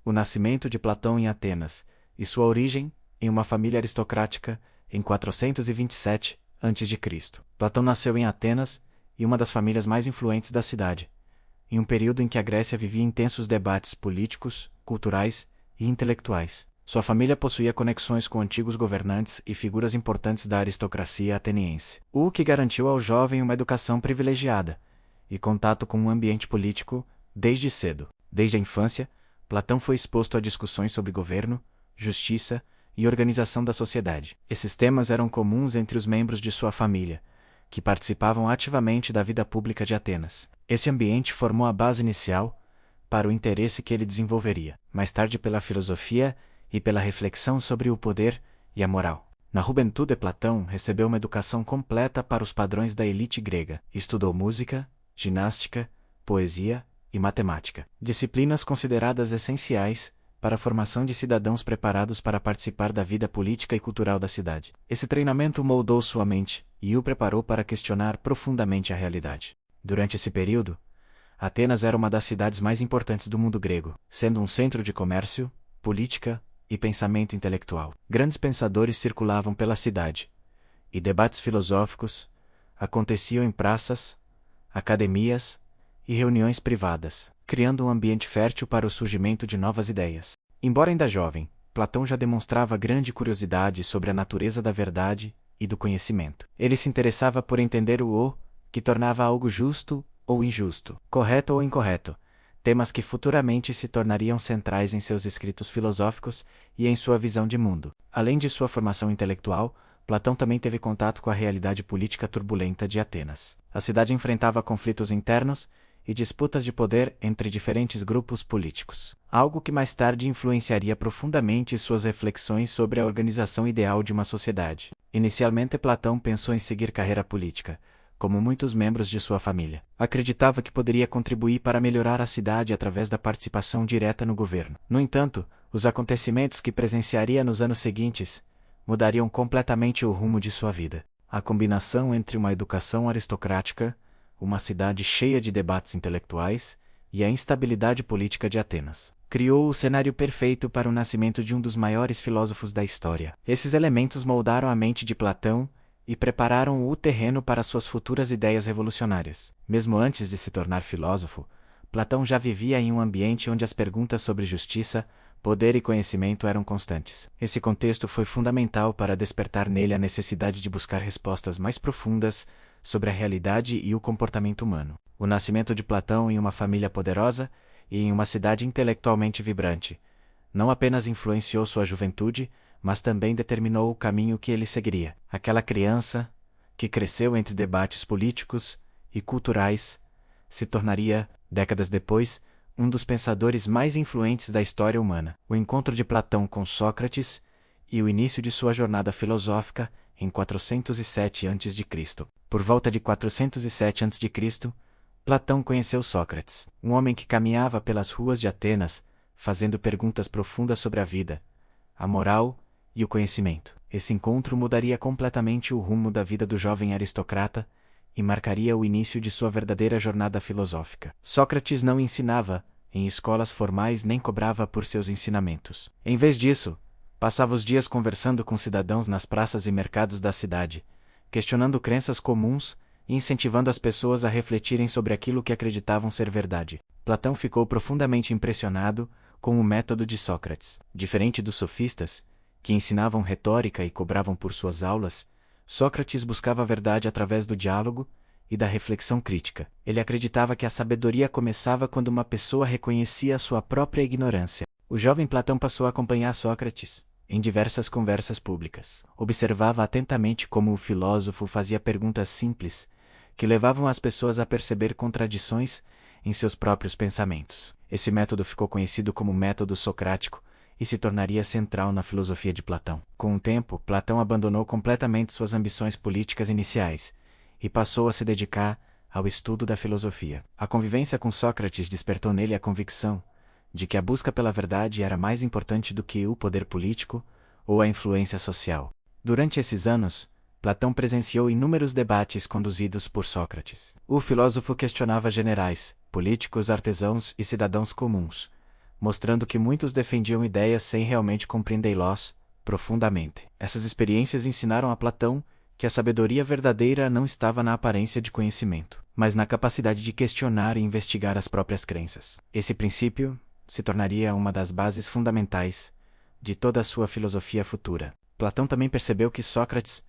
O nascimento de Platão em Atenas e sua origem em uma família aristocrática em 427 a.C. Platão nasceu em Atenas e uma das famílias mais influentes da cidade, em um período em que a Grécia vivia intensos debates políticos, culturais e intelectuais. Sua família possuía conexões com antigos governantes e figuras importantes da aristocracia ateniense, o que garantiu ao jovem uma educação privilegiada e contato com um ambiente político desde cedo. Desde a infância, Platão foi exposto a discussões sobre governo, justiça e organização da sociedade. Esses temas eram comuns entre os membros de sua família, que participavam ativamente da vida pública de Atenas. Esse ambiente formou a base inicial para o interesse que ele desenvolveria, mais tarde pela filosofia e pela reflexão sobre o poder e a moral. Na juventude, Platão recebeu uma educação completa para os padrões da elite grega. Estudou música, ginástica, poesia e matemática, disciplinas consideradas essenciais para a formação de cidadãos preparados para participar da vida política e cultural da cidade. Esse treinamento moldou sua mente e o preparou para questionar profundamente a realidade. Durante esse período, Atenas era uma das cidades mais importantes do mundo grego, sendo um centro de comércio, política e pensamento intelectual. Grandes pensadores circulavam pela cidade, e debates filosóficos aconteciam em praças, academias e reuniões privadas, criando um ambiente fértil para o surgimento de novas ideias. Embora ainda jovem, Platão já demonstrava grande curiosidade sobre a natureza da verdade e do conhecimento. Ele se interessava por entender o que tornava algo justo ou injusto, correto ou incorreto, temas que futuramente se tornariam centrais em seus escritos filosóficos e em sua visão de mundo. Além de sua formação intelectual, Platão também teve contato com a realidade política turbulenta de Atenas. A cidade enfrentava conflitos internos e disputas de poder entre diferentes grupos políticos, algo que mais tarde influenciaria profundamente suas reflexões sobre a organização ideal de uma sociedade. Inicialmente, Platão pensou em seguir carreira política, como muitos membros de sua família. Acreditava que poderia contribuir para melhorar a cidade através da participação direta no governo. No entanto, os acontecimentos que presenciaria nos anos seguintes mudariam completamente o rumo de sua vida. A combinação entre uma educação aristocrática, uma cidade cheia de debates intelectuais e a instabilidade política de Atenas criou o cenário perfeito para o nascimento de um dos maiores filósofos da história. Esses elementos moldaram a mente de Platão e prepararam o terreno para suas futuras ideias revolucionárias. Mesmo antes de se tornar filósofo, Platão já vivia em um ambiente onde as perguntas sobre justiça, poder e conhecimento eram constantes. Esse contexto foi fundamental para despertar nele a necessidade de buscar respostas mais profundas sobre a realidade e o comportamento humano. O nascimento de Platão em uma família poderosa e em uma cidade intelectualmente vibrante não apenas influenciou sua juventude, mas também determinou o caminho que ele seguiria. Aquela criança, que cresceu entre debates políticos e culturais, se tornaria, décadas depois, um dos pensadores mais influentes da história humana. O encontro de Platão com Sócrates e o início de sua jornada filosófica em 407 a.C. Por volta de 407 a.C., Platão conheceu Sócrates, um homem que caminhava pelas ruas de Atenas, fazendo perguntas profundas sobre a vida, a moral e o conhecimento. Esse encontro mudaria completamente o rumo da vida do jovem aristocrata e marcaria o início de sua verdadeira jornada filosófica. Sócrates não ensinava em escolas formais nem cobrava por seus ensinamentos. Em vez disso, passava os dias conversando com cidadãos nas praças e mercados da cidade, questionando crenças comuns e incentivando as pessoas a refletirem sobre aquilo que acreditavam ser verdade. Platão ficou profundamente impressionado com o método de Sócrates. Diferente dos sofistas, que ensinavam retórica e cobravam por suas aulas, Sócrates buscava a verdade através do diálogo e da reflexão crítica. Ele acreditava que a sabedoria começava quando uma pessoa reconhecia a sua própria ignorância. O jovem Platão passou a acompanhar Sócrates em diversas conversas públicas. Observava atentamente como o filósofo fazia perguntas simples, que levavam as pessoas a perceber contradições em seus próprios pensamentos. Esse método ficou conhecido como método socrático e se tornaria central na filosofia de Platão. Com o tempo, Platão abandonou completamente suas ambições políticas iniciais e passou a se dedicar ao estudo da filosofia. A convivência com Sócrates despertou nele a convicção de que a busca pela verdade era mais importante do que o poder político ou a influência social. Durante esses anos, Platão presenciou inúmeros debates conduzidos por Sócrates. O filósofo questionava generais, políticos, artesãos e cidadãos comuns, mostrando que muitos defendiam ideias sem realmente compreendê-las profundamente. Essas experiências ensinaram a Platão que a sabedoria verdadeira não estava na aparência de conhecimento, mas na capacidade de questionar e investigar as próprias crenças. Esse princípio se tornaria uma das bases fundamentais de toda a sua filosofia futura. Platão também percebeu que Sócrates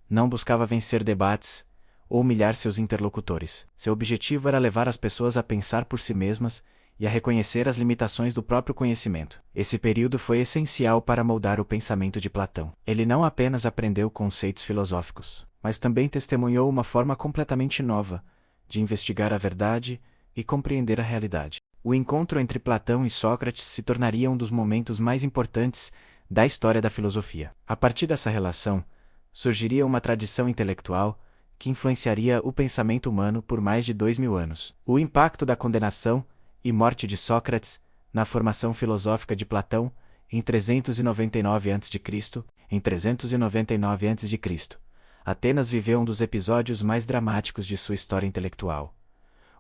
não buscava vencer debates ou humilhar seus interlocutores. Seu objetivo era levar as pessoas a pensar por si mesmas e a reconhecer as limitações do próprio conhecimento. Esse período foi essencial para moldar o pensamento de Platão. Ele não apenas aprendeu conceitos filosóficos, mas também testemunhou uma forma completamente nova de investigar a verdade e compreender a realidade. O encontro entre Platão e Sócrates se tornaria um dos momentos mais importantes da história da filosofia. A partir dessa relação, surgiria uma tradição intelectual que influenciaria o pensamento humano por mais de 2000 anos. O impacto da condenação e morte de Sócrates na formação filosófica de Platão em 399 a.C. Em 399 a.C., Atenas viveu um dos episódios mais dramáticos de sua história intelectual: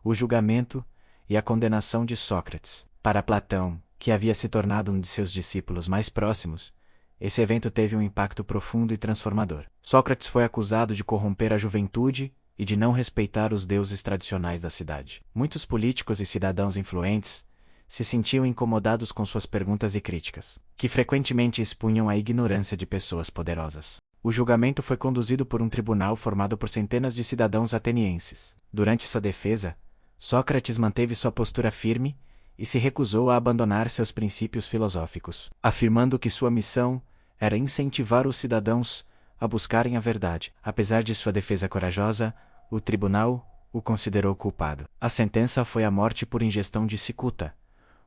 o julgamento e a condenação de Sócrates. Para Platão, que havia se tornado um de seus discípulos mais próximos, esse evento teve um impacto profundo e transformador. Sócrates foi acusado de corromper a juventude e de não respeitar os deuses tradicionais da cidade. Muitos políticos e cidadãos influentes se sentiam incomodados com suas perguntas e críticas, que frequentemente expunham a ignorância de pessoas poderosas. O julgamento foi conduzido por um tribunal formado por centenas de cidadãos atenienses. Durante sua defesa, Sócrates manteve sua postura firme e se recusou a abandonar seus princípios filosóficos, afirmando que sua missão era incentivar os cidadãos a buscarem a verdade. Apesar de sua defesa corajosa, o tribunal o considerou culpado. A sentença foi a morte por ingestão de cicuta,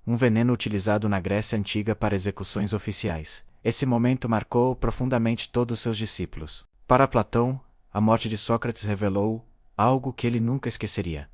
um veneno utilizado na Grécia Antiga para execuções oficiais. Esse momento marcou profundamente todos seus discípulos. Para Platão, a morte de Sócrates revelou algo que ele nunca esqueceria.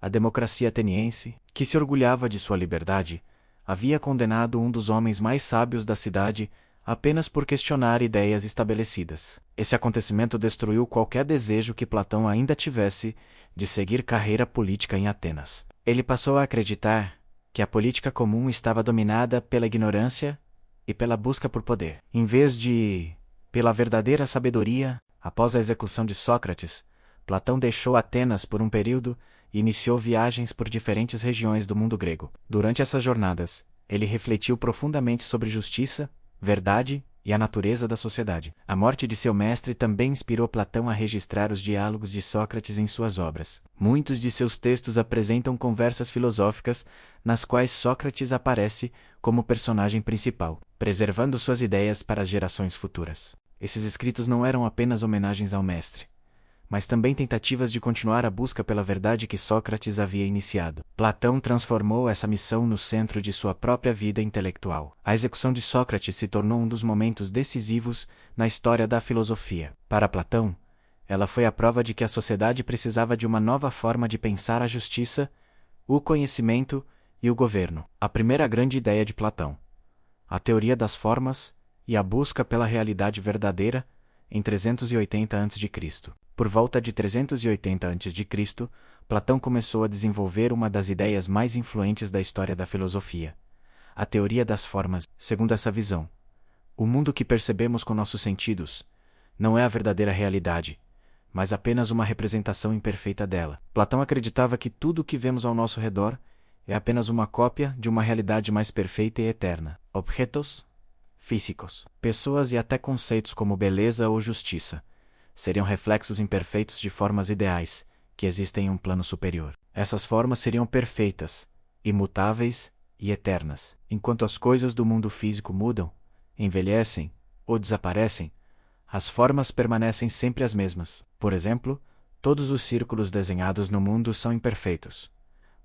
A democracia ateniense, que se orgulhava de sua liberdade, havia condenado um dos homens mais sábios da cidade apenas por questionar ideias estabelecidas. Esse acontecimento destruiu qualquer desejo que Platão ainda tivesse de seguir carreira política em Atenas. Ele passou a acreditar que a política comum estava dominada pela ignorância e pela busca por poder, em vez de pela verdadeira sabedoria. Após a execução de Sócrates, Platão deixou Atenas por um período e iniciou viagens por diferentes regiões do mundo grego. Durante essas jornadas, ele refletiu profundamente sobre justiça, verdade e a natureza da sociedade. A morte de seu mestre também inspirou Platão a registrar os diálogos de Sócrates em suas obras. Muitos de seus textos apresentam conversas filosóficas nas quais Sócrates aparece como personagem principal, preservando suas ideias para as gerações futuras. Esses escritos não eram apenas homenagens ao mestre, mas também tentativas de continuar a busca pela verdade que Sócrates havia iniciado. Platão transformou essa missão no centro de sua própria vida intelectual. A execução de Sócrates se tornou um dos momentos decisivos na história da filosofia. Para Platão, ela foi a prova de que a sociedade precisava de uma nova forma de pensar a justiça, o conhecimento e o governo. A primeira grande ideia de Platão, a teoria das formas e a busca pela realidade verdadeira, em 380 a.C. Por volta de 380 a.C., Platão começou a desenvolver uma das ideias mais influentes da história da filosofia, a teoria das formas. Segundo essa visão, o mundo que percebemos com nossos sentidos não é a verdadeira realidade, mas apenas uma representação imperfeita dela. Platão acreditava que tudo o que vemos ao nosso redor é apenas uma cópia de uma realidade mais perfeita e eterna. Objetos físicos, pessoas e até conceitos como beleza ou justiça seriam reflexos imperfeitos de formas ideais que existem em um plano superior. Essas formas seriam perfeitas, imutáveis e eternas. Enquanto as coisas do mundo físico mudam, envelhecem ou desaparecem, as formas permanecem sempre as mesmas. Por exemplo, todos os círculos desenhados no mundo são imperfeitos,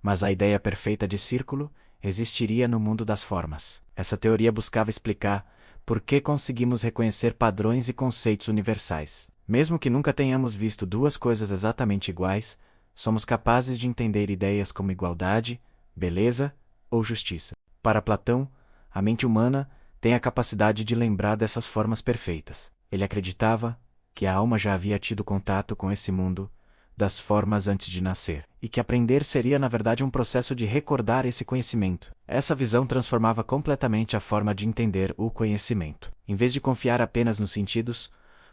mas a ideia perfeita de círculo existiria no mundo das formas. Essa teoria buscava explicar por que conseguimos reconhecer padrões e conceitos universais. Mesmo que nunca tenhamos visto duas coisas exatamente iguais, somos capazes de entender ideias como igualdade, beleza ou justiça. Para Platão, a mente humana tem a capacidade de lembrar dessas formas perfeitas. Ele acreditava que a alma já havia tido contato com esse mundo das formas antes de nascer, e que aprender seria na verdade um processo de recordar esse conhecimento. Essa visão transformava completamente a forma de entender o conhecimento. Em vez de confiar apenas nos sentidos,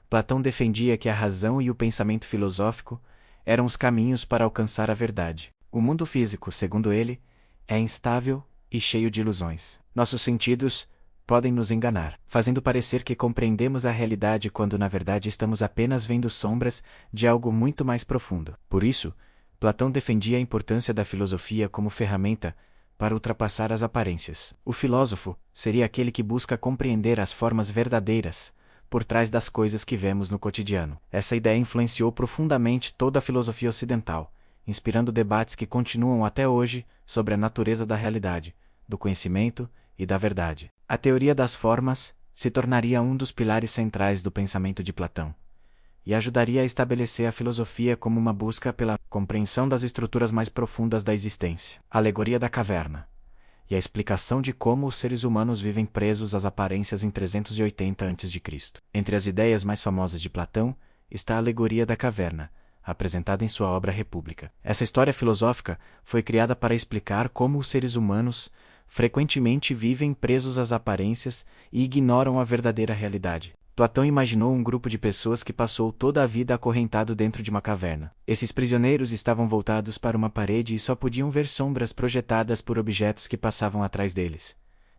Platão defendia que a razão e o pensamento filosófico eram os caminhos para alcançar a verdade. O mundo físico, segundo ele, é instável e cheio de ilusões. Nossos sentidos podem nos enganar, fazendo parecer que compreendemos a realidade quando na verdade estamos apenas vendo sombras de algo muito mais profundo. Por isso, Platão defendia a importância da filosofia como ferramenta para ultrapassar as aparências. O filósofo seria aquele que busca compreender as formas verdadeiras por trás das coisas que vemos no cotidiano. Essa ideia influenciou profundamente toda a filosofia ocidental, inspirando debates que continuam até hoje sobre a natureza da realidade, do conhecimento e da verdade. A teoria das formas se tornaria um dos pilares centrais do pensamento de Platão, e ajudaria a estabelecer a filosofia como uma busca pela compreensão das estruturas mais profundas da existência. A alegoria da caverna e a explicação de como os seres humanos vivem presos às aparências em 380 a.C. Entre as ideias mais famosas de Platão está a alegoria da caverna, apresentada em sua obra República. Essa história filosófica foi criada para explicar como os seres humanos frequentemente vivem presos às aparências e ignoram a verdadeira realidade. Platão imaginou um grupo de pessoas que passou toda a vida acorrentado dentro de uma caverna. Esses prisioneiros estavam voltados para uma parede e só podiam ver sombras projetadas por objetos que passavam atrás deles,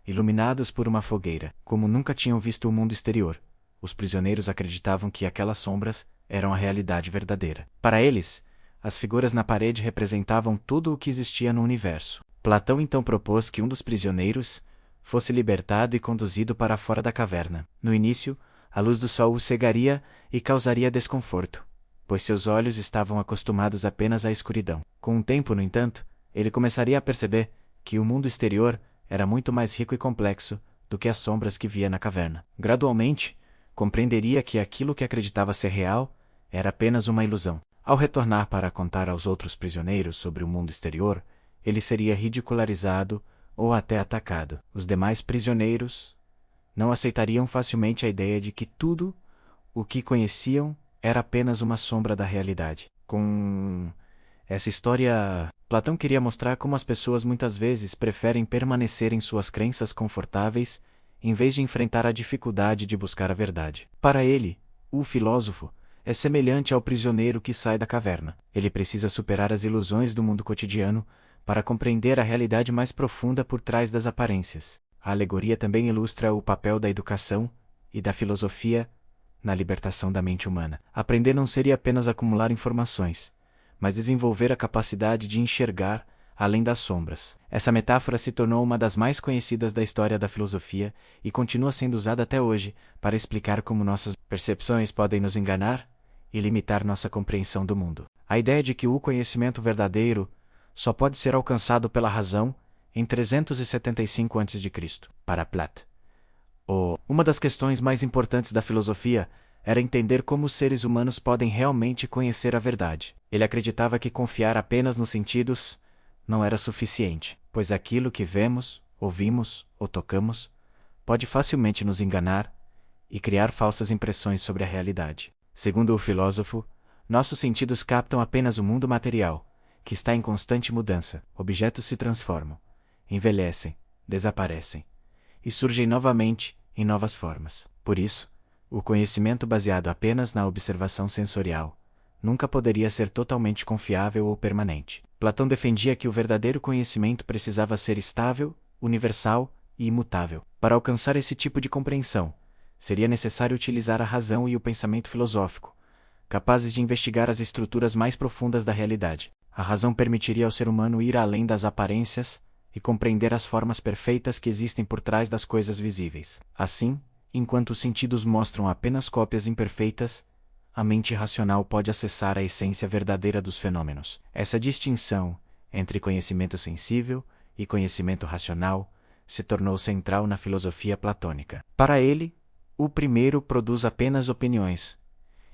iluminados por uma fogueira. Como nunca tinham visto o mundo exterior, os prisioneiros acreditavam que aquelas sombras eram a realidade verdadeira. Para eles, as figuras na parede representavam tudo o que existia no universo. Platão então propôs que um dos prisioneiros fosse libertado e conduzido para fora da caverna. No início, a luz do sol o cegaria e causaria desconforto, pois seus olhos estavam acostumados apenas à escuridão. Com o tempo, no entanto, ele começaria a perceber que o mundo exterior era muito mais rico e complexo do que as sombras que via na caverna. Gradualmente, compreenderia que aquilo que acreditava ser real era apenas uma ilusão. Ao retornar para contar aos outros prisioneiros sobre o mundo exterior, ele seria ridicularizado ou até atacado. Os demais prisioneiros não aceitariam facilmente a ideia de que tudo o que conheciam era apenas uma sombra da realidade. Com essa história, Platão queria mostrar como as pessoas muitas vezes preferem permanecer em suas crenças confortáveis em vez de enfrentar a dificuldade de buscar a verdade. Para ele, o filósofo é semelhante ao prisioneiro que sai da caverna. Ele precisa superar as ilusões do mundo cotidiano para compreender a realidade mais profunda por trás das aparências. A alegoria também ilustra o papel da educação e da filosofia na libertação da mente humana. Aprender não seria apenas acumular informações, mas desenvolver a capacidade de enxergar além das sombras. Essa metáfora se tornou uma das mais conhecidas da história da filosofia e continua sendo usada até hoje para explicar como nossas percepções podem nos enganar e limitar nossa compreensão do mundo. A ideia de que o conhecimento verdadeiro só pode ser alcançado pela razão em 375 a.C. Para Platão, uma das questões mais importantes da filosofia era entender como os seres humanos podem realmente conhecer a verdade. Ele acreditava que confiar apenas nos sentidos não era suficiente, pois aquilo que vemos, ouvimos ou tocamos pode facilmente nos enganar e criar falsas impressões sobre a realidade. Segundo o filósofo, nossos sentidos captam apenas o mundo material, que está em constante mudança. Objetos se transformam, envelhecem, desaparecem e surgem novamente em novas formas. Por isso, o conhecimento baseado apenas na observação sensorial nunca poderia ser totalmente confiável ou permanente. Platão defendia que o verdadeiro conhecimento precisava ser estável, universal e imutável. Para alcançar esse tipo de compreensão, seria necessário utilizar a razão e o pensamento filosófico, capazes de investigar as estruturas mais profundas da realidade. A razão permitiria ao ser humano ir além das aparências e compreender as formas perfeitas que existem por trás das coisas visíveis. Assim, enquanto os sentidos mostram apenas cópias imperfeitas, a mente racional pode acessar a essência verdadeira dos fenômenos. Essa distinção entre conhecimento sensível e conhecimento racional se tornou central na filosofia platônica. Para ele, o primeiro produz apenas opiniões,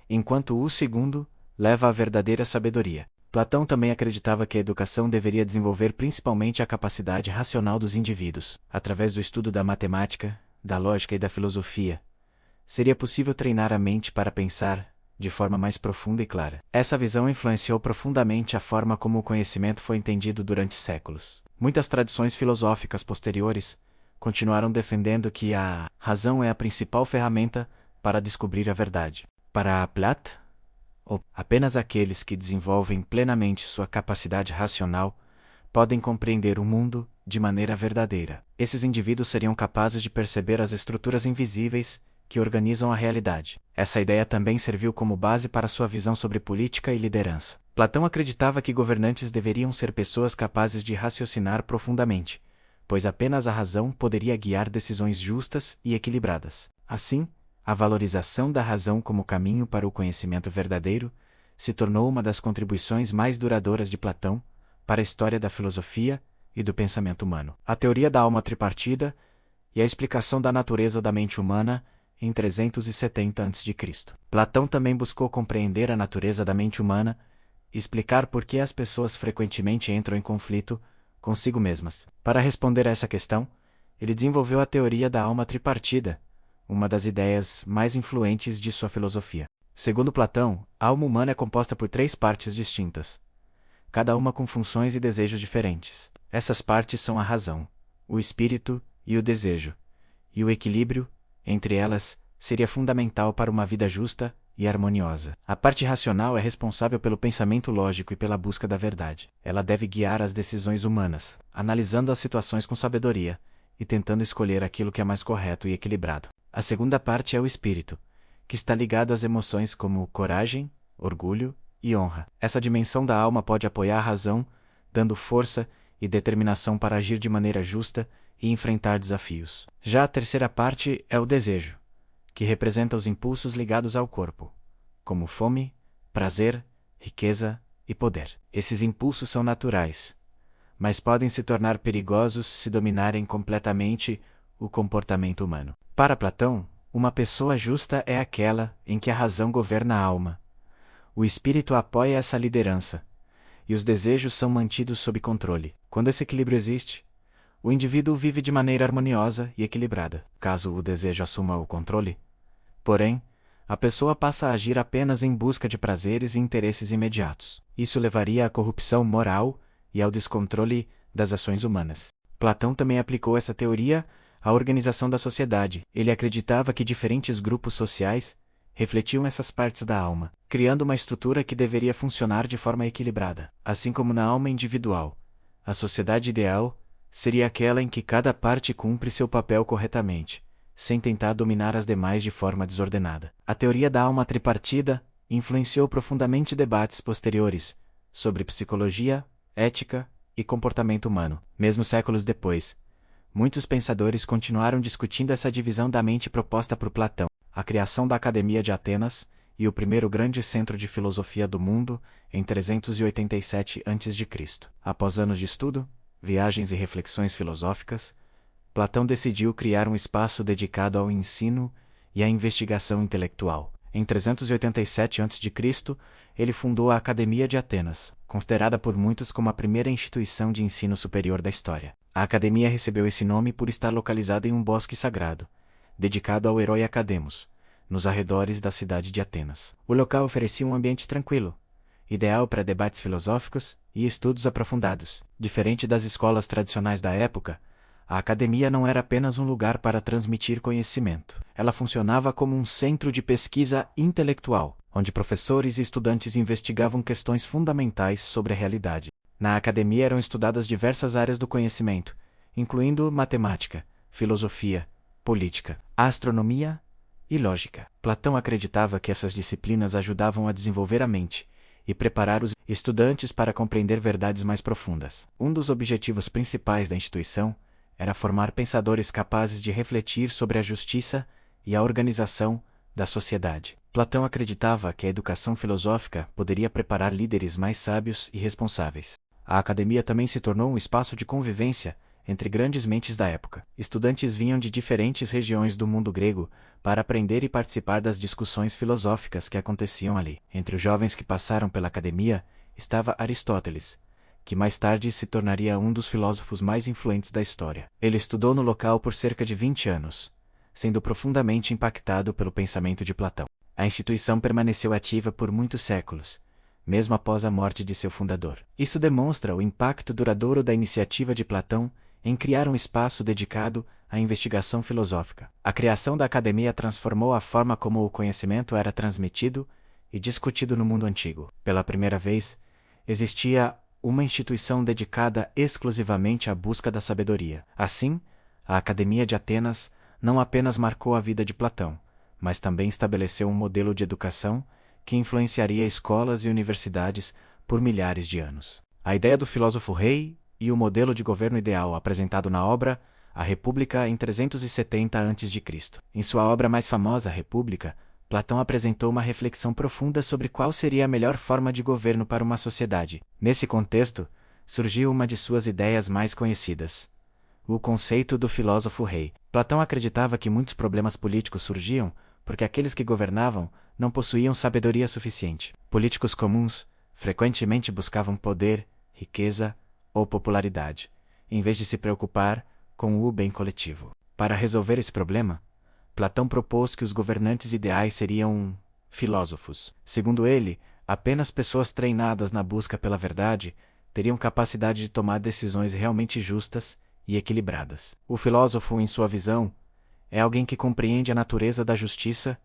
enquanto o segundo leva à verdadeira sabedoria. Platão também acreditava que a educação deveria desenvolver principalmente a capacidade racional dos indivíduos. Através do estudo da matemática, da lógica e da filosofia, seria possível treinar a mente para pensar de forma mais profunda e clara. Essa visão influenciou profundamente a forma como o conhecimento foi entendido durante séculos. Muitas tradições filosóficas posteriores continuaram defendendo que a razão é a principal ferramenta para descobrir a verdade. Para Plato, apenas aqueles que desenvolvem plenamente sua capacidade racional podem compreender o mundo de maneira verdadeira. Esses indivíduos seriam capazes de perceber as estruturas invisíveis que organizam a realidade. Essa ideia também serviu como base para sua visão sobre política e liderança. Platão acreditava que governantes deveriam ser pessoas capazes de raciocinar profundamente, pois apenas a razão poderia guiar decisões justas e equilibradas. Assim, a valorização da razão como caminho para o conhecimento verdadeiro se tornou uma das contribuições mais duradouras de Platão para a história da filosofia e do pensamento humano. A teoria da alma tripartida e a explicação da natureza da mente humana em 370 a.C. Platão também buscou compreender a natureza da mente humana e explicar por que as pessoas frequentemente entram em conflito consigo mesmas. Para responder a essa questão, ele desenvolveu a teoria da alma tripartida, uma das ideias mais influentes de sua filosofia. Segundo Platão, a alma humana é composta por 3 partes distintas, cada uma com funções e desejos diferentes. Essas partes são a razão, o espírito e o desejo, e o equilíbrio entre elas seria fundamental para uma vida justa e harmoniosa. A parte racional é responsável pelo pensamento lógico e pela busca da verdade. Ela deve guiar as decisões humanas, analisando as situações com sabedoria e tentando escolher aquilo que é mais correto e equilibrado. A segunda parte é o espírito, que está ligado às emoções como coragem, orgulho e honra. Essa dimensão da alma pode apoiar a razão, dando força e determinação para agir de maneira justa e enfrentar desafios. Já a terceira parte é o desejo, que representa os impulsos ligados ao corpo, como fome, prazer, riqueza e poder. Esses impulsos são naturais, mas podem se tornar perigosos se dominarem completamente o comportamento humano. Para Platão, uma pessoa justa é aquela em que a razão governa a alma. O espírito apoia essa liderança, e os desejos são mantidos sob controle. Quando esse equilíbrio existe, o indivíduo vive de maneira harmoniosa e equilibrada. Caso o desejo assuma o controle, porém, a pessoa passa a agir apenas em busca de prazeres e interesses imediatos. Isso levaria à corrupção moral e ao descontrole das ações humanas. Platão também aplicou essa teoria à organização da sociedade. Ele acreditava que diferentes grupos sociais refletiam essas partes da alma, criando uma estrutura que deveria funcionar de forma equilibrada. Assim como na alma individual, a sociedade ideal seria aquela em que cada parte cumpre seu papel corretamente, sem tentar dominar as demais de forma desordenada. A teoria da alma tripartida influenciou profundamente debates posteriores sobre psicologia, ética e comportamento humano. Mesmo séculos depois, muitos pensadores continuaram discutindo essa divisão da mente proposta por Platão. A criação da Academia de Atenas e o primeiro grande centro de filosofia do mundo em 387 a.C. Após anos de estudo, viagens e reflexões filosóficas, Platão decidiu criar um espaço dedicado ao ensino e à investigação intelectual. Em 387 a.C., ele fundou a Academia de Atenas, considerada por muitos como a primeira instituição de ensino superior da história. A academia recebeu esse nome por estar localizada em um bosque sagrado, dedicado ao herói Academos, nos arredores da cidade de Atenas. O local oferecia um ambiente tranquilo, ideal para debates filosóficos e estudos aprofundados. Diferente das escolas tradicionais da época, a academia não era apenas um lugar para transmitir conhecimento. Ela funcionava como um centro de pesquisa intelectual, onde professores e estudantes investigavam questões fundamentais sobre a realidade. Na academia eram estudadas diversas áreas do conhecimento, incluindo matemática, filosofia, política, astronomia e lógica. Platão acreditava que essas disciplinas ajudavam a desenvolver a mente e preparar os estudantes para compreender verdades mais profundas. Um dos objetivos principais da instituição era formar pensadores capazes de refletir sobre a justiça e a organização da sociedade. Platão acreditava que a educação filosófica poderia preparar líderes mais sábios e responsáveis. A academia também se tornou um espaço de convivência entre grandes mentes da época. Estudantes vinham de diferentes regiões do mundo grego para aprender e participar das discussões filosóficas que aconteciam ali. Entre os jovens que passaram pela academia estava Aristóteles, que mais tarde se tornaria um dos filósofos mais influentes da história. Ele estudou no local por cerca de 20 anos, sendo profundamente impactado pelo pensamento de Platão. A instituição permaneceu ativa por muitos séculos, mesmo após a morte de seu fundador. Isso demonstra o impacto duradouro da iniciativa de Platão em criar um espaço dedicado à investigação filosófica. A criação da academia transformou a forma como o conhecimento era transmitido e discutido no mundo antigo. Pela primeira vez, existia uma instituição dedicada exclusivamente à busca da sabedoria. Assim, a Academia de Atenas não apenas marcou a vida de Platão, mas também estabeleceu um modelo de educação que influenciaria escolas e universidades por milhares de anos. A ideia do filósofo rei e o modelo de governo ideal apresentado na obra A República em 370 a.C. Em sua obra mais famosa, A República, Platão apresentou uma reflexão profunda sobre qual seria a melhor forma de governo para uma sociedade. Nesse contexto, surgiu uma de suas ideias mais conhecidas: o conceito do filósofo rei. Platão acreditava que muitos problemas políticos surgiam porque aqueles que governavam não possuíam sabedoria suficiente. Políticos comuns frequentemente buscavam poder, riqueza ou popularidade, em vez de se preocupar com o bem coletivo. Para resolver esse problema, Platão propôs que os governantes ideais seriam filósofos. Segundo ele, apenas pessoas treinadas na busca pela verdade teriam capacidade de tomar decisões realmente justas e equilibradas. O filósofo, em sua visão, é alguém que compreende a natureza da justiça,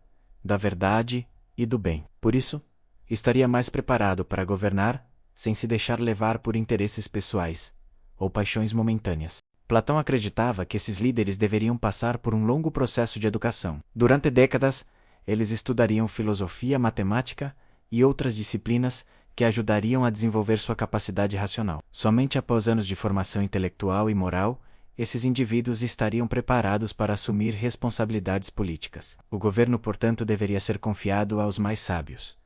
da verdade e do bem. Por isso, estaria mais preparado para governar sem se deixar levar por interesses pessoais ou paixões momentâneas. Platão acreditava que esses líderes deveriam passar por um longo processo de educação. Durante décadas, eles estudariam filosofia, matemática e outras disciplinas que ajudariam a desenvolver sua capacidade racional. Somente após anos de formação intelectual e moral, esses indivíduos estariam preparados para assumir responsabilidades políticas. O governo, portanto, deveria ser confiado aos mais sábios,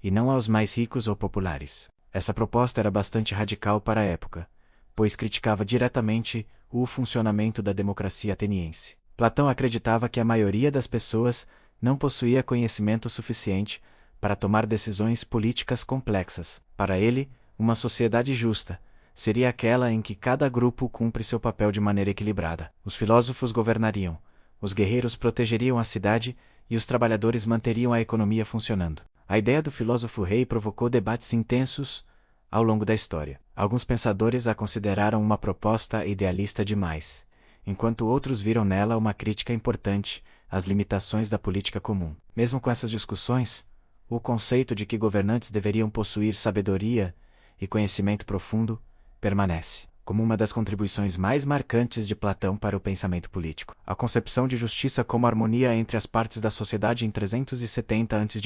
e não aos mais ricos ou populares. Essa proposta era bastante radical para a época, pois criticava diretamente o funcionamento da democracia ateniense. Platão acreditava que a maioria das pessoas não possuía conhecimento suficiente para tomar decisões políticas complexas. Para ele, uma sociedade justa seria aquela em que cada grupo cumpre seu papel de maneira equilibrada. Os filósofos governariam, os guerreiros protegeriam a cidade e os trabalhadores manteriam a economia funcionando. A ideia do filósofo rei provocou debates intensos ao longo da história. Alguns pensadores a consideraram uma proposta idealista demais, enquanto outros viram nela uma crítica importante às limitações da política comum. Mesmo com essas discussões, o conceito de que governantes deveriam possuir sabedoria e conhecimento profundo permanece como uma das contribuições mais marcantes de Platão para o pensamento político. A concepção de justiça como harmonia entre as partes da sociedade em 370 a.C.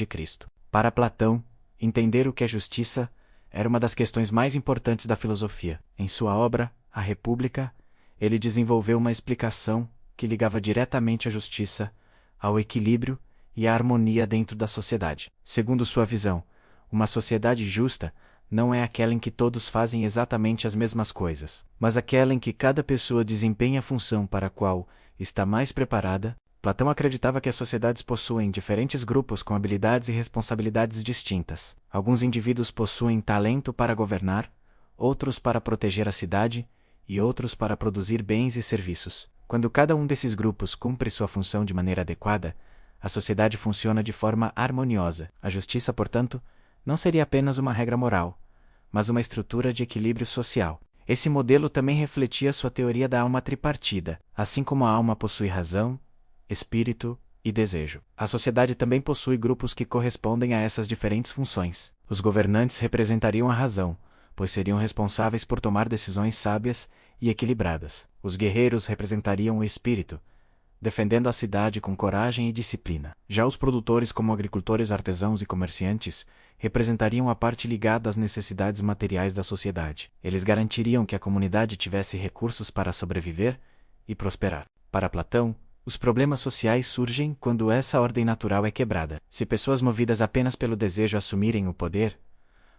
Para Platão, entender o que é justiça era uma das questões mais importantes da filosofia. Em sua obra, A República, ele desenvolveu uma explicação que ligava diretamente a justiça ao equilíbrio e à harmonia dentro da sociedade. Segundo sua visão, uma sociedade justa não é aquela em que todos fazem exatamente as mesmas coisas, mas aquela em que cada pessoa desempenha a função para a qual está mais preparada. Platão acreditava que as sociedades possuem diferentes grupos com habilidades e responsabilidades distintas. Alguns indivíduos possuem talento para governar, outros para proteger a cidade e outros para produzir bens e serviços. Quando cada um desses grupos cumpre sua função de maneira adequada, a sociedade funciona de forma harmoniosa. A justiça, portanto, não seria apenas uma regra moral, mas uma estrutura de equilíbrio social. Esse modelo também refletia sua teoria da alma tripartida. Assim como a alma possui razão, espírito e desejo, a sociedade também possui grupos que correspondem a essas diferentes funções. Os governantes representariam a razão, pois seriam responsáveis por tomar decisões sábias e equilibradas. Os guerreiros representariam o espírito, defendendo a cidade com coragem e disciplina. Já os produtores, como agricultores, artesãos e comerciantes, representariam a parte ligada às necessidades materiais da sociedade. Eles garantiriam que a comunidade tivesse recursos para sobreviver e prosperar. Para Platão, os problemas sociais surgem quando essa ordem natural é quebrada. Se pessoas movidas apenas pelo desejo assumirem o poder,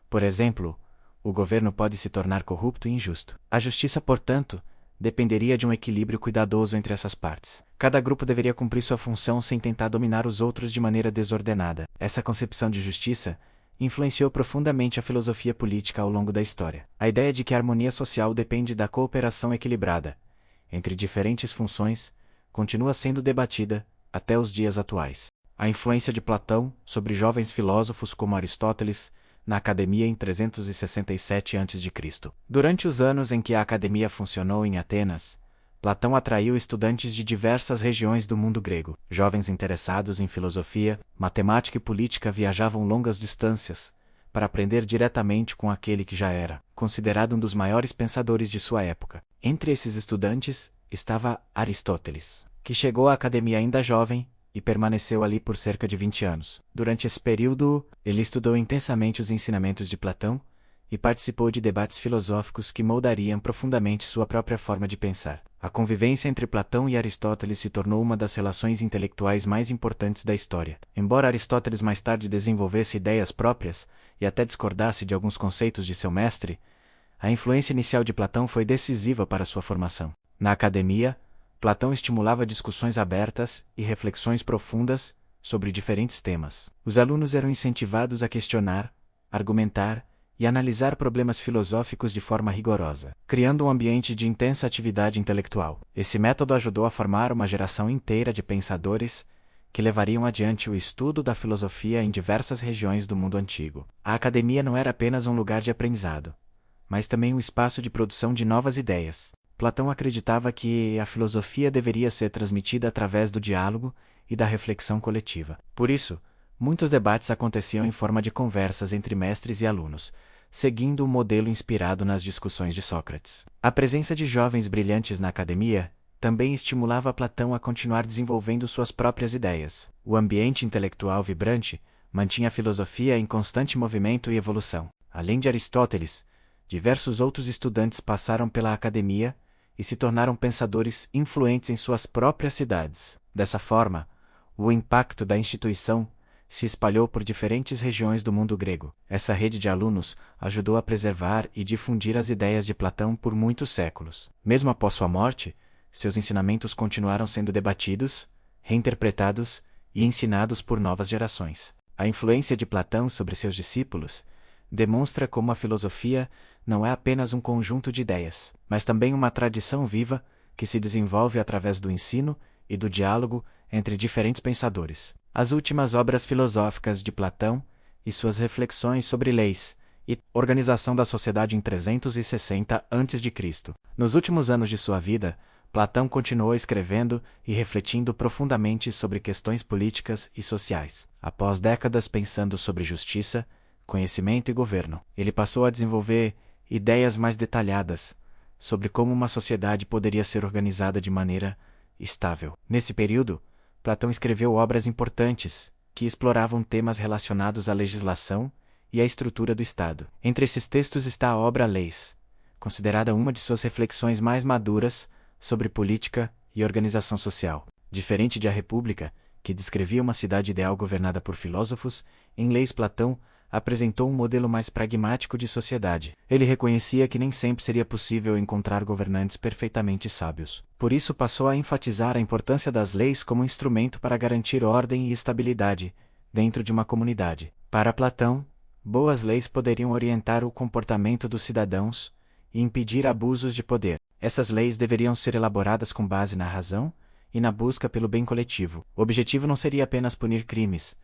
por exemplo, o governo pode se tornar corrupto e injusto. A justiça, portanto, dependeria de um equilíbrio cuidadoso entre essas partes. Cada grupo deveria cumprir sua função sem tentar dominar os outros de maneira desordenada. Essa concepção de justiça influenciou profundamente a filosofia política ao longo da história. A ideia de que a harmonia social depende da cooperação equilibrada entre diferentes funções continua sendo debatida até os dias atuais. A influência de Platão sobre jovens filósofos como Aristóteles, na academia em 367 a.C. Durante os anos em que a academia funcionou em Atenas, Platão atraiu estudantes de diversas regiões do mundo grego. Jovens interessados em filosofia, matemática e política viajavam longas distâncias para aprender diretamente com aquele que já era considerado um dos maiores pensadores de sua época. Entre esses estudantes estava Aristóteles, que chegou à academia ainda jovem e permaneceu ali por cerca de 20 anos. Durante esse período, ele estudou intensamente os ensinamentos de Platão e participou de debates filosóficos que moldariam profundamente sua própria forma de pensar. A convivência entre Platão e Aristóteles se tornou uma das relações intelectuais mais importantes da história. Embora Aristóteles mais tarde desenvolvesse ideias próprias e até discordasse de alguns conceitos de seu mestre, a influência inicial de Platão foi decisiva para sua formação. Na academia, Platão estimulava discussões abertas e reflexões profundas sobre diferentes temas. Os alunos eram incentivados a questionar, argumentar e analisar problemas filosóficos de forma rigorosa, criando um ambiente de intensa atividade intelectual. Esse método ajudou a formar uma geração inteira de pensadores que levariam adiante o estudo da filosofia em diversas regiões do mundo antigo. A academia não era apenas um lugar de aprendizado, mas também um espaço de produção de novas ideias. Platão acreditava que a filosofia deveria ser transmitida através do diálogo e da reflexão coletiva. Por isso, muitos debates aconteciam em forma de conversas entre mestres e alunos, seguindo um modelo inspirado nas discussões de Sócrates. A presença de jovens brilhantes na academia também estimulava Platão a continuar desenvolvendo suas próprias ideias. O ambiente intelectual vibrante mantinha a filosofia em constante movimento e evolução. Além de Aristóteles, diversos outros estudantes passaram pela academia e se tornaram pensadores influentes em suas próprias cidades. Dessa forma, o impacto da instituição se espalhou por diferentes regiões do mundo grego. Essa rede de alunos ajudou a preservar e difundir as ideias de Platão por muitos séculos. Mesmo após sua morte, seus ensinamentos continuaram sendo debatidos, reinterpretados e ensinados por novas gerações. A influência de Platão sobre seus discípulos demonstra como a filosofia não é apenas um conjunto de ideias, mas também uma tradição viva que se desenvolve através do ensino e do diálogo entre diferentes pensadores. As últimas obras filosóficas de Platão e suas reflexões sobre leis e organização da sociedade em 360 a.C. Nos últimos anos de sua vida, Platão continuou escrevendo e refletindo profundamente sobre questões políticas e sociais. Após décadas pensando sobre justiça, conhecimento e governo, ele passou a desenvolver ideias mais detalhadas sobre como uma sociedade poderia ser organizada de maneira estável. Nesse período, Platão escreveu obras importantes que exploravam temas relacionados à legislação e à estrutura do Estado. Entre esses textos está a obra Leis, considerada uma de suas reflexões mais maduras sobre política e organização social. Diferente de A República, que descrevia uma cidade ideal governada por filósofos, em Leis Platão apresentou um modelo mais pragmático de sociedade. Ele reconhecia que nem sempre seria possível encontrar governantes perfeitamente sábios. Por isso passou a enfatizar a importância das leis como instrumento para garantir ordem e estabilidade dentro de uma comunidade. Para Platão, boas leis poderiam orientar o comportamento dos cidadãos e impedir abusos de poder. Essas leis deveriam ser elaboradas com base na razão e na busca pelo bem coletivo. O objetivo não seria apenas punir crimes,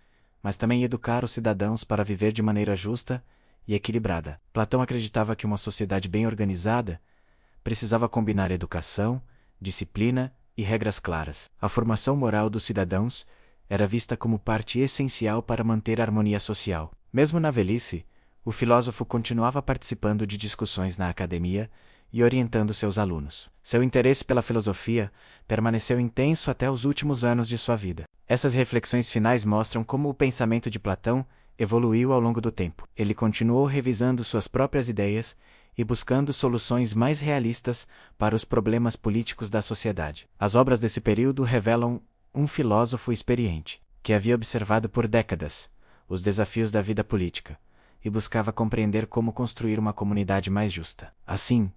mas também educar os cidadãos para viver de maneira justa e equilibrada. Platão acreditava que uma sociedade bem organizada precisava combinar educação, disciplina e regras claras. A formação moral dos cidadãos era vista como parte essencial para manter a harmonia social. Mesmo na velhice, o filósofo continuava participando de discussões na academia e orientando seus alunos. Seu interesse pela filosofia permaneceu intenso até os últimos anos de sua vida. Essas reflexões finais mostram como o pensamento de Platão evoluiu ao longo do tempo. Ele continuou revisando suas próprias ideias e buscando soluções mais realistas para os problemas políticos da sociedade. As obras desse período revelam um filósofo experiente, que havia observado por décadas os desafios da vida política e buscava compreender como construir uma comunidade mais justa. Assim,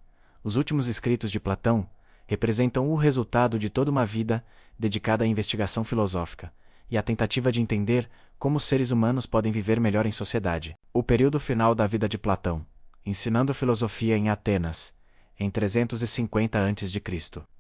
os últimos escritos de Platão representam o resultado de toda uma vida dedicada à investigação filosófica e à tentativa de entender como os seres humanos podem viver melhor em sociedade. O período final da vida de Platão, ensinando filosofia em Atenas, em 350 a.C.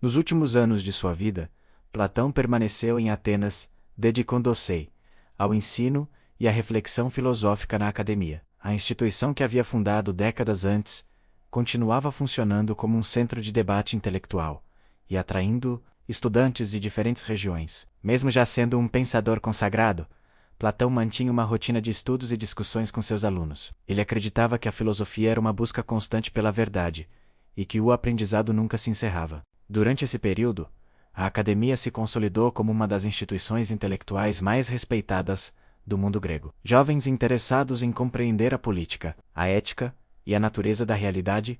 Nos últimos anos de sua vida, Platão permaneceu em Atenas, dedicando-se ao ensino e à reflexão filosófica na academia. A instituição que havia fundado décadas antes continuava funcionando como um centro de debate intelectual e atraindo estudantes de diferentes regiões. Mesmo já sendo um pensador consagrado, Platão mantinha uma rotina de estudos e discussões com seus alunos. Ele acreditava que a filosofia era uma busca constante pela verdade e que o aprendizado nunca se encerrava. Durante esse período, a academia se consolidou como uma das instituições intelectuais mais respeitadas do mundo grego. Jovens interessados em compreender a política, a ética e a natureza da realidade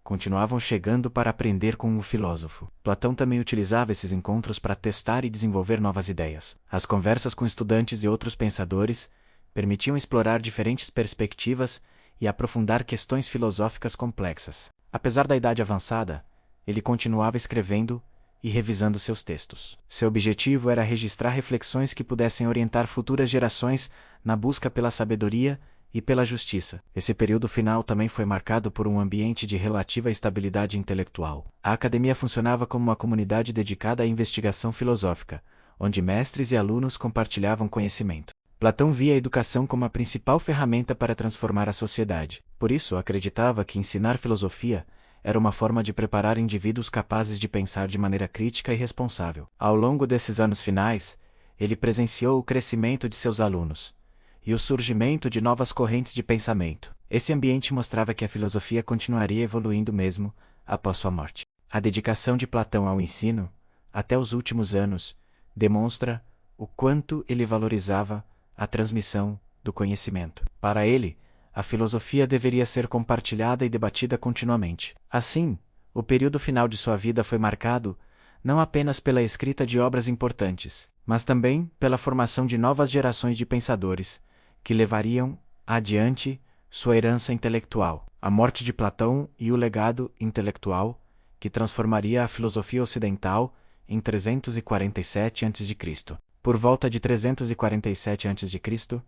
continuavam chegando para aprender com o filósofo. Platão também utilizava esses encontros para testar e desenvolver novas ideias. As conversas com estudantes e outros pensadores permitiam explorar diferentes perspectivas e aprofundar questões filosóficas complexas. Apesar da idade avançada, ele continuava escrevendo e revisando seus textos. Seu objetivo era registrar reflexões que pudessem orientar futuras gerações na busca pela sabedoria e pela justiça. Esse período final também foi marcado por um ambiente de relativa estabilidade intelectual. A academia funcionava como uma comunidade dedicada à investigação filosófica, onde mestres e alunos compartilhavam conhecimento. Platão via a educação como a principal ferramenta para transformar a sociedade. Por isso, acreditava que ensinar filosofia era uma forma de preparar indivíduos capazes de pensar de maneira crítica e responsável. Ao longo desses anos finais, ele presenciou o crescimento de seus alunos e o surgimento de novas correntes de pensamento. Esse ambiente mostrava que a filosofia continuaria evoluindo mesmo após sua morte. A dedicação de Platão ao ensino, até os últimos anos, demonstra o quanto ele valorizava a transmissão do conhecimento. Para ele, a filosofia deveria ser compartilhada e debatida continuamente. Assim, o período final de sua vida foi marcado não apenas pela escrita de obras importantes, mas também pela formação de novas gerações de pensadores, que levariam adiante sua herança intelectual. A morte de Platão e o legado intelectual que transformaria a filosofia ocidental em 347 a.C. Por volta de 347 a.C.,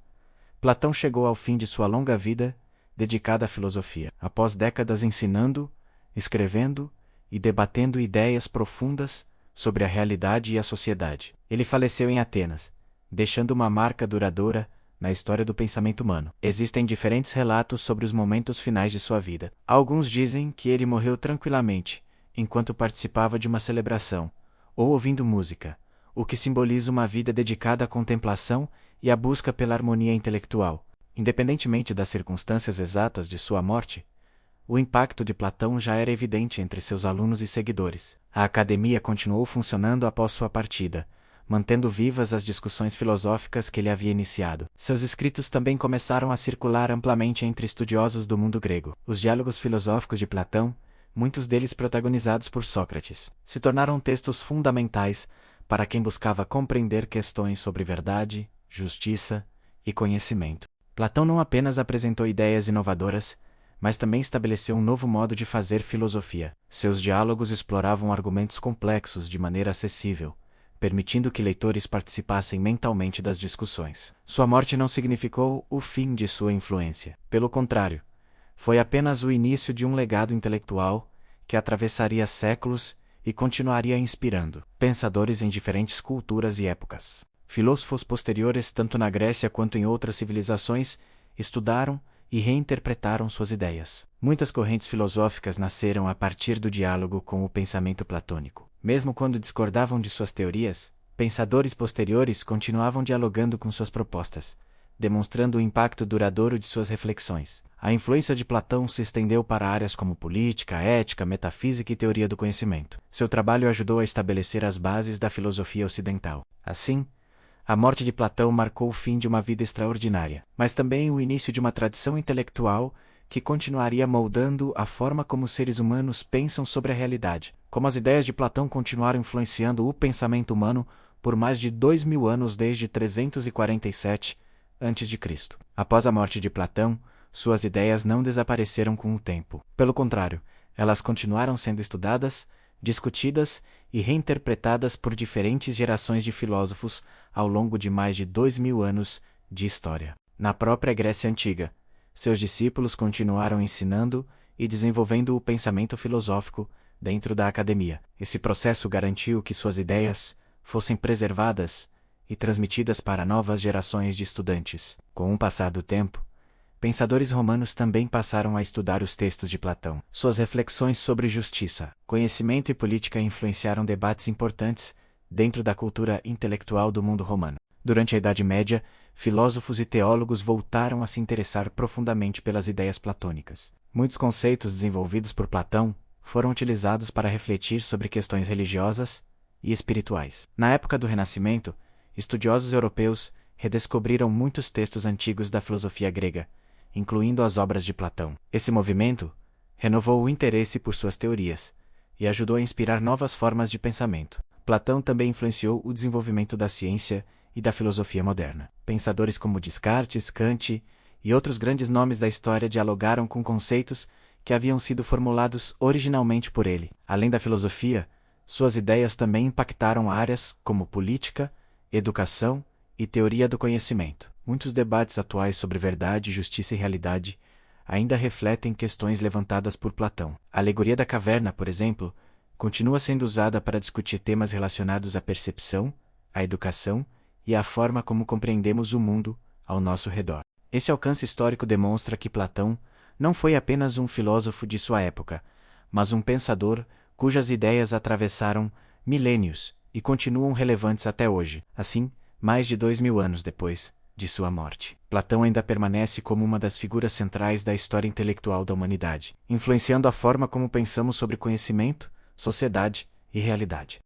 Platão chegou ao fim de sua longa vida dedicada à filosofia. Após décadas ensinando, escrevendo e debatendo ideias profundas sobre a realidade e a sociedade, ele faleceu em Atenas, deixando uma marca duradoura na história do pensamento humano. Existem diferentes relatos sobre os momentos finais de sua vida. Alguns dizem que ele morreu tranquilamente, enquanto participava de uma celebração, ou ouvindo música, o que simboliza uma vida dedicada à contemplação e à busca pela harmonia intelectual. Independentemente das circunstâncias exatas de sua morte, o impacto de Platão já era evidente entre seus alunos e seguidores. A academia continuou funcionando após sua partida, mantendo vivas as discussões filosóficas que ele havia iniciado. Seus escritos também começaram a circular amplamente entre estudiosos do mundo grego. Os diálogos filosóficos de Platão, muitos deles protagonizados por Sócrates, se tornaram textos fundamentais para quem buscava compreender questões sobre verdade, justiça e conhecimento. Platão não apenas apresentou ideias inovadoras, mas também estabeleceu um novo modo de fazer filosofia. Seus diálogos exploravam argumentos complexos de maneira acessível, permitindo que leitores participassem mentalmente das discussões. Sua morte não significou o fim de sua influência. Pelo contrário, foi apenas o início de um legado intelectual que atravessaria séculos e continuaria inspirando pensadores em diferentes culturas e épocas. Filósofos posteriores, tanto na Grécia quanto em outras civilizações, estudaram e reinterpretaram suas ideias. Muitas correntes filosóficas nasceram a partir do diálogo com o pensamento platônico. Mesmo quando discordavam de suas teorias, pensadores posteriores continuavam dialogando com suas propostas, demonstrando o impacto duradouro de suas reflexões. A influência de Platão se estendeu para áreas como política, ética, metafísica e teoria do conhecimento. Seu trabalho ajudou a estabelecer as bases da filosofia ocidental. Assim, a morte de Platão marcou o fim de uma vida extraordinária, mas também o início de uma tradição intelectual que continuaria moldando a forma como os seres humanos pensam sobre a realidade. Como as ideias de Platão continuaram influenciando o pensamento humano por mais de 2000 anos desde 347 a.C. Após a morte de Platão, suas ideias não desapareceram com o tempo. Pelo contrário, elas continuaram sendo estudadas, discutidas e reinterpretadas por diferentes gerações de filósofos ao longo de mais de 2000 anos de história. Na própria Grécia Antiga, seus discípulos continuaram ensinando e desenvolvendo o pensamento filosófico dentro da academia. Esse processo garantiu que suas ideias fossem preservadas e transmitidas para novas gerações de estudantes. Com o passar do tempo, Pensadores romanos também passaram a estudar os textos de Platão. Suas reflexões sobre justiça, conhecimento e política influenciaram debates importantes dentro da cultura intelectual do mundo romano. Durante a Idade Média, filósofos e teólogos voltaram a se interessar profundamente pelas ideias platônicas. Muitos conceitos desenvolvidos por Platão foram utilizados para refletir sobre questões religiosas e espirituais. Na época do Renascimento, estudiosos europeus redescobriram muitos textos antigos da filosofia grega, incluindo as obras de Platão. Esse movimento renovou o interesse por suas teorias e ajudou a inspirar novas formas de pensamento. Platão também influenciou o desenvolvimento da ciência e da filosofia moderna. Pensadores como Descartes, Kant e outros grandes nomes da história dialogaram com conceitos que haviam sido formulados originalmente por ele. Além da filosofia, suas ideias também impactaram áreas como política, educação e teoria do conhecimento. Muitos debates atuais sobre verdade, justiça e realidade ainda refletem questões levantadas por Platão. A alegoria da caverna, por exemplo, continua sendo usada para discutir temas relacionados à percepção, à educação e à forma como compreendemos o mundo ao nosso redor. Esse alcance histórico demonstra que Platão não foi apenas um filósofo de sua época, mas um pensador cujas ideias atravessaram milênios e continuam relevantes até hoje. Assim, mais de 2000 anos depois de sua morte, Platão ainda permanece como uma das figuras centrais da história intelectual da humanidade, influenciando a forma como pensamos sobre conhecimento, sociedade e realidade.